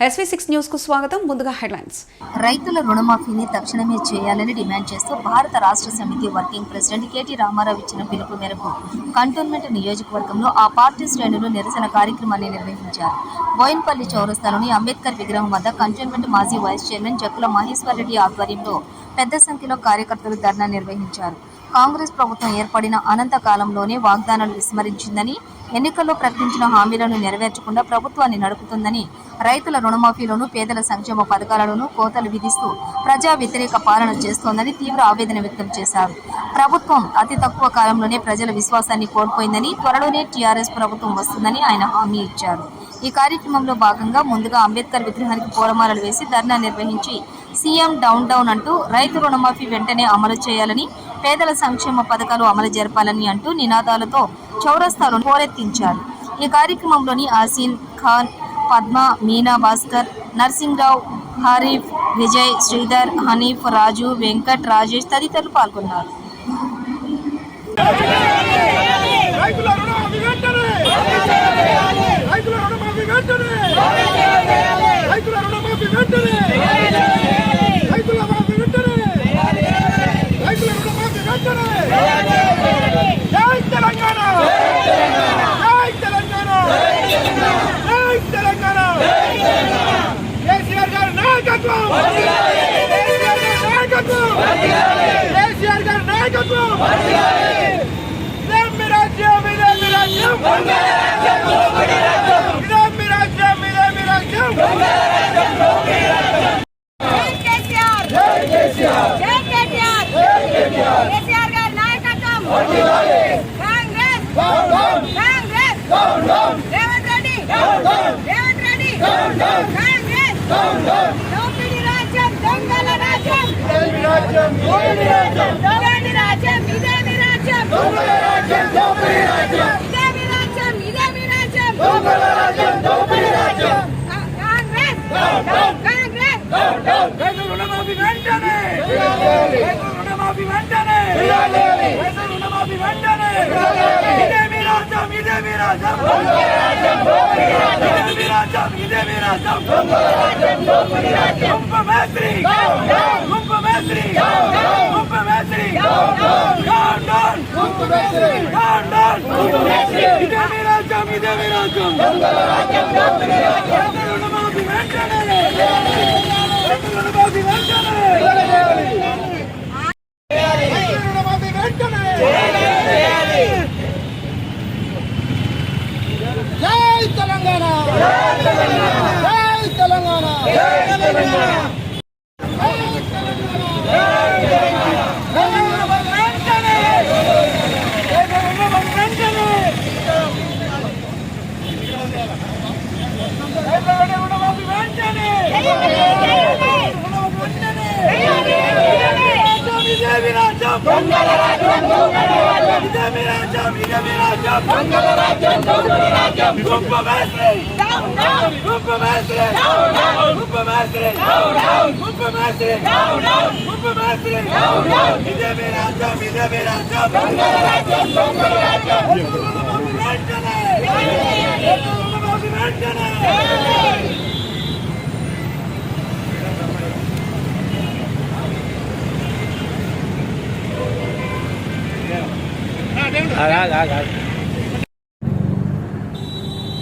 SV6 news కు స్వాగతం. ముందుగా హెడ్లైన్స్. రైతుల రుణమాఫీని తక్షణమే చేయాలని డిమాండ్ చేస్తూ భారత రాష్ట్ర సమితి వర్కింగ్ ప్రెసిడెంట్ కేటీ రామారావు ఇచ్చిన పిలుపు మేరకు కంటోన్మెంట్ నియోజకవర్గంలో ఆ పార్టీ శ్రేణులు నిరసన కార్యక్రమాన్ని నిర్వహించారు. బోయిన్పల్లి చౌరస్తాలోని అంబేద్కర్ విగ్రహం వద్ద కంటోన్మెంట్ మాజీ వైస్ చైర్మన్ జక్కుల మహేశ్వర్ రెడ్డి ఆధ్వర్యంలో పెద్ద సంఖ్యలో కార్యకర్తలు ధర్నా నిర్వహించారు. కాంగ్రెస్ ప్రభుత్వం ఏర్పడిన అనంత కాలంలోనే వాగ్దానాలు విస్మరించిందని, ఎన్నికల్లో ప్రకటించిన హామీలను నెరవేర్చకుండా ప్రభుత్వాన్ని నడుపుతుందని, రైతుల రుణమాఫీలోను పేదల సంక్షేమ పథకాలను కోతలు విధిస్తూ ప్రజా వ్యతిరేక పాలన చేస్తోందని తీవ్ర ఆవేదన వ్యక్తం చేశారు. ప్రభుత్వం అతి తక్కువ కాలంలోనే ప్రజల విశ్వాసాన్ని కోల్పోయిందని, త్వరలోనే టీఆర్ఎస్ ప్రభుత్వం వస్తుందని ఆయన హామీ ఇచ్చారు. ఈ కార్యక్రమంలో భాగంగా ముందుగా అంబేద్కర్ విగ్రహానికి పూలమాలలు వేసి ధర్నా నిర్వహించి సీఎం డౌన్ డౌన్ అంటూ రైతు రుణమాఫీ వెంటనే అమలు చేయాలని, పేదల సంక్షేమ పథకాలు అమలు జరపాలని అంటూ నినాదాలతో చౌరస్తాలో హోరెత్తించారు. ఈ కార్యక్రమంలోని ఆసిన్ ఖాన్, పద్మ, మీనా భాస్కర్, నర్సింగ్రావు, హరీఫ్, విజయ్, శ్రీధర్, హనీఫ్, రాజు, వెంకట్, రాజేష్ తదితరులు పాల్గొన్నారు.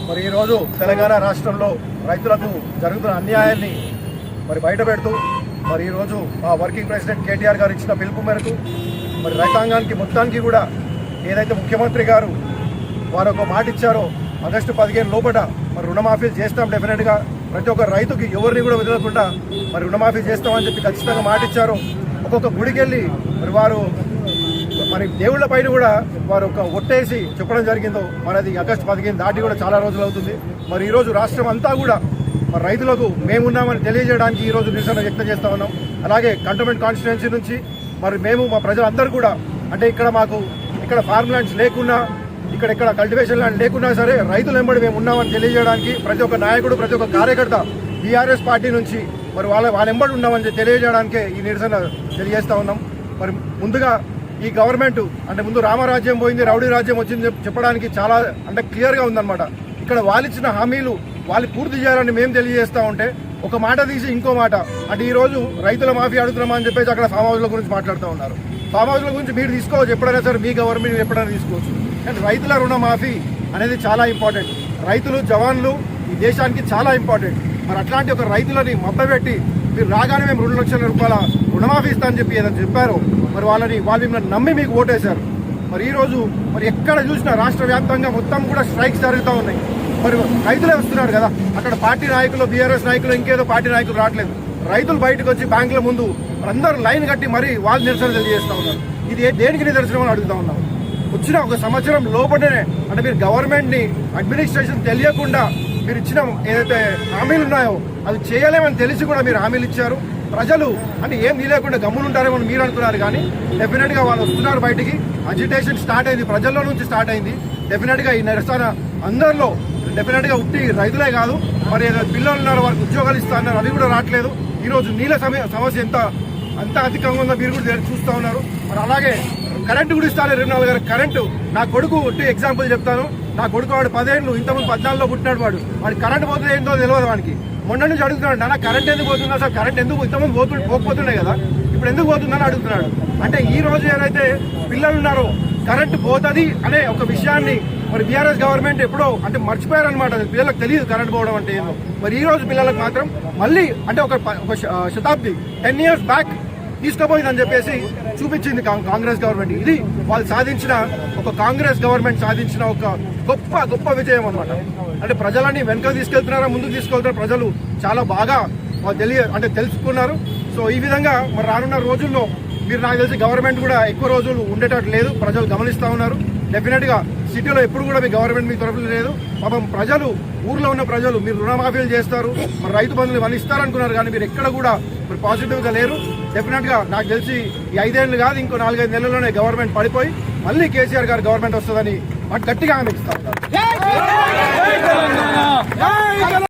మరి ఈరోజు తెలంగాణ రాష్ట్రంలో రైతులకు జరుగుతున్న అన్యాయాన్ని బయట పెడుతూ మరి ఈరోజు మా వర్కింగ్ ప్రెసిడెంట్ కేటీఆర్ గారు ఇచ్చిన పిలుపు మేరకు మరి రైతాంగానికి మొత్తానికి కూడా ఏదైతే ముఖ్యమంత్రి గారు వారు ఒక మాట ఇచ్చారో ఆగస్టు 15 లోపల మరి రుణమాఫీ చేస్తాం, డెఫినెట్గా ప్రతి ఒక్క రైతుకి ఎవరిని కూడా వదలకుండా మరి రుణమాఫీ చేస్తామని చెప్పి ఖచ్చితంగా మాట ఇచ్చారు. ఒక్కొక్క గుడికి వెళ్ళి మరి వారు మరి దేవుళ్ళ పైన కూడా వారు ఒక ఒట్టేసి చెప్పడం జరిగిందో మనది ఆగస్టు 15 దాటి కూడా చాలా రోజులు అవుతుంది. మరి ఈరోజు రాష్ట్రం అంతా కూడా మరి రైతులకు మేమున్నామని తెలియజేయడానికి ఈరోజు నిరసన వ్యక్తం చేస్తూ ఉన్నాం. అలాగే కంటోన్మెంట్ కాన్స్టిట్యుయెన్సీ నుంచి మరి మేము మా ప్రజలందరూ కూడా అంటే ఇక్కడ ఫార్మ్ ల్యాండ్స్ లేకున్నా, ఇక్కడ కల్టివేషన్ ల్యాండ్ లేకున్నా సరే రైతులు వెంబడి మేము ఉన్నామని తెలియజేయడానికి ప్రతి ఒక్క నాయకుడు, ప్రతి ఒక్క కార్యకర్త టీఆర్ఎస్ పార్టీ నుంచి మరి వాళ్ళ ఎంబడి ఉన్నామని తెలియజేయడానికే ఈ నిరసన తెలియజేస్తూ ఉన్నాం. మరి ముందుగా ఈ గవర్నమెంట్ అంటే ముందు రామరాజ్యం పోయింది, రౌడీ రాజ్యం వచ్చింది చెప్పడానికి చాలా అంటే క్లియర్గా ఉందన్నమాట. ఇక్కడ వాళ్ళిచ్చిన హామీలు వాళ్ళు పూర్తి చేయాలని మేము తెలియజేస్తా ఉంటే ఒక మాట తీసి ఇంకో మాట అంటే ఈ రోజు రైతుల మాఫీ అడుగుతున్నామా అని చెప్పేసి అక్కడ ఫామ్ హౌస్ల గురించి మాట్లాడుతూ ఉన్నారు. ఫామ్ హౌస్ల గురించి మీరు తీసుకోవచ్చు ఎప్పుడైనా సరే, మీ గవర్నమెంట్ ఎప్పుడైనా తీసుకోవచ్చు. కానీ రైతుల రుణమాఫీ అనేది చాలా ఇంపార్టెంట్. రైతులు జవాన్లు ఈ దేశానికి చాలా ఇంపార్టెంట్. మరి అట్లాంటి ఒక రైతులని మభ్యపెట్టి మీరు రాగానే మేము 2 లక్షల రూపాయల రుణమాఫీ ఇస్తామని చెప్పి ఏదైనా చెప్పారో మరి వాళ్ళు మిమ్మల్ని నమ్మి మీకు ఓటేశారు. మరి ఈ రోజు మరి ఎక్కడ చూసినా రాష్ట్ర వ్యాప్తంగా మొత్తం కూడా స్ట్రైక్స్ జరుగుతూ ఉన్నాయి. మరి రైతులే వస్తున్నారు కదా, అక్కడ పార్టీ నాయకులు, బీఆర్ఎస్ నాయకులు, ఇంకేదో పార్టీ నాయకులు రావట్లేదు. రైతులు బయటకు వచ్చి బ్యాంకుల ముందు అందరూ లైన్ కట్టి మరీ వాళ్ళు నిరసన తెలియజేస్తూ ఉన్నారు. ఇది దేనికి నిదర్శనం అని అడుగుతా ఉన్నాం. వచ్చిన ఒక సంవత్సరం లోపలనే అంటే మీరు గవర్నమెంట్ని అడ్మినిస్ట్రేషన్ తెలియకుండా మీరు ఇచ్చిన ఏదైతే హామీలు ఉన్నాయో అవి చేయలేమని తెలిసి కూడా మీరు హామీలు ఇచ్చారు. ప్రజలు అంటే ఏం తెలియకుండా గమ్మునుంటారేమో మీరు అనుకున్నారు, కానీ డెఫినెట్గా వాళ్ళు వస్తున్నారు బయటికి. అజిటేషన్ స్టార్ట్ అయింది, ప్రజల్లో నుంచి స్టార్ట్ అయింది. డెఫినెట్గా ఈ నిరసన అందరిలో డెఫినెట్గా ఉట్టి రైతులే కాదు, మరి ఏదైతే పిల్లలు ఉన్నారో వారికి ఉద్యోగాలు ఇస్తా అన్నారు, అవి కూడా రావట్లేదు. ఈరోజు నీళ్ళ సమస్య ఎంత అధికంగా ఉందో మీరు కూడా చూస్తూ ఉన్నారు. మరి అలాగే కరెంటు కూడా ఇస్తాను 24 గంటల కరెంటు. నా కొడుకు ఒట్టి ఎగ్జాంపుల్ చెప్తాను. నా కొడుకు వాడు 10 ఏళ్ళు, ఇంతకుముందు 14లో పుట్టినాడు. వాడు కరెంట్ పోతుంది ఏంటో తెలియదు వాడికి. మొన్న నుంచి అడుగుతున్నాడు, నాన్న కరెంట్ ఎందుకు పోతుందా సార్, కరెంట్ ఎందుకు ఇంతకుముందు పోకపోతుండే కదా, ఇప్పుడు ఎందుకు పోతుందని అడుగుతున్నాడు. అంటే ఈ రోజు ఏదైతే పిల్లలు ఉన్నారో కరెంటు పోతుంది అనే ఒక విషయాన్ని మరి బీఆర్ఎస్ గవర్నమెంట్ ఎప్పుడో అంటే మర్చిపోయారనమాట. పిల్లలకు తెలియదు కరెంట్ పోవడం అంటే ఏందో. మరి ఈ రోజు పిల్లలకు మాత్రం మళ్ళీ అంటే ఒక శతాబ్ది 10 years బ్యాక్ తీసుకుపోయిందని చెప్పేసి చూపించింది కాంగ్రెస్ గవర్నమెంట్. ఇది వాళ్ళు సాధించిన ఒక కాంగ్రెస్ గవర్నమెంట్ సాధించిన ఒక గొప్ప విజయం అన్నమాట. అంటే ప్రజలని వెనక తీసుకెళ్తున్నారా, ముందుకు తీసుకెళ్తున్నారా, ప్రజలు చాలా బాగా తెలుసుకున్నారు. సో ఈ విధంగా మరి రానున్న రోజుల్లో మీరు నాకు తెలిసి గవర్నమెంట్ కూడా ఎక్కువ రోజులు ఉండేటట్టు లేదు, ప్రజలు గమనిస్తూ ఉన్నారు. డెఫినెట్గా సిటీలో ఎప్పుడు కూడా మీ గవర్నమెంట్ మీ తరఫున లేదు. పాపం ప్రజలు, ఊర్లో ఉన్న ప్రజలు మీరు రుణమాఫీలు చేస్తారు, మరి రైతు బంధువులు ఇవన్నీ ఇస్తారనుకున్నారు, కానీ మీరు ఎక్కడ కూడా మరి పాజిటివ్గా లేరు. డెఫినెట్గా నాకు తెలిసి ఈ 5 ఏళ్ళు కాదు, ఇంకో 4-5 నెలల్లోనే గవర్నమెంట్ పడిపోయి మళ్ళీ కేసీఆర్ గారు గవర్నమెంట్ వస్తుందని గట్టిగా హామీ ఇస్తా ఉన్నారు.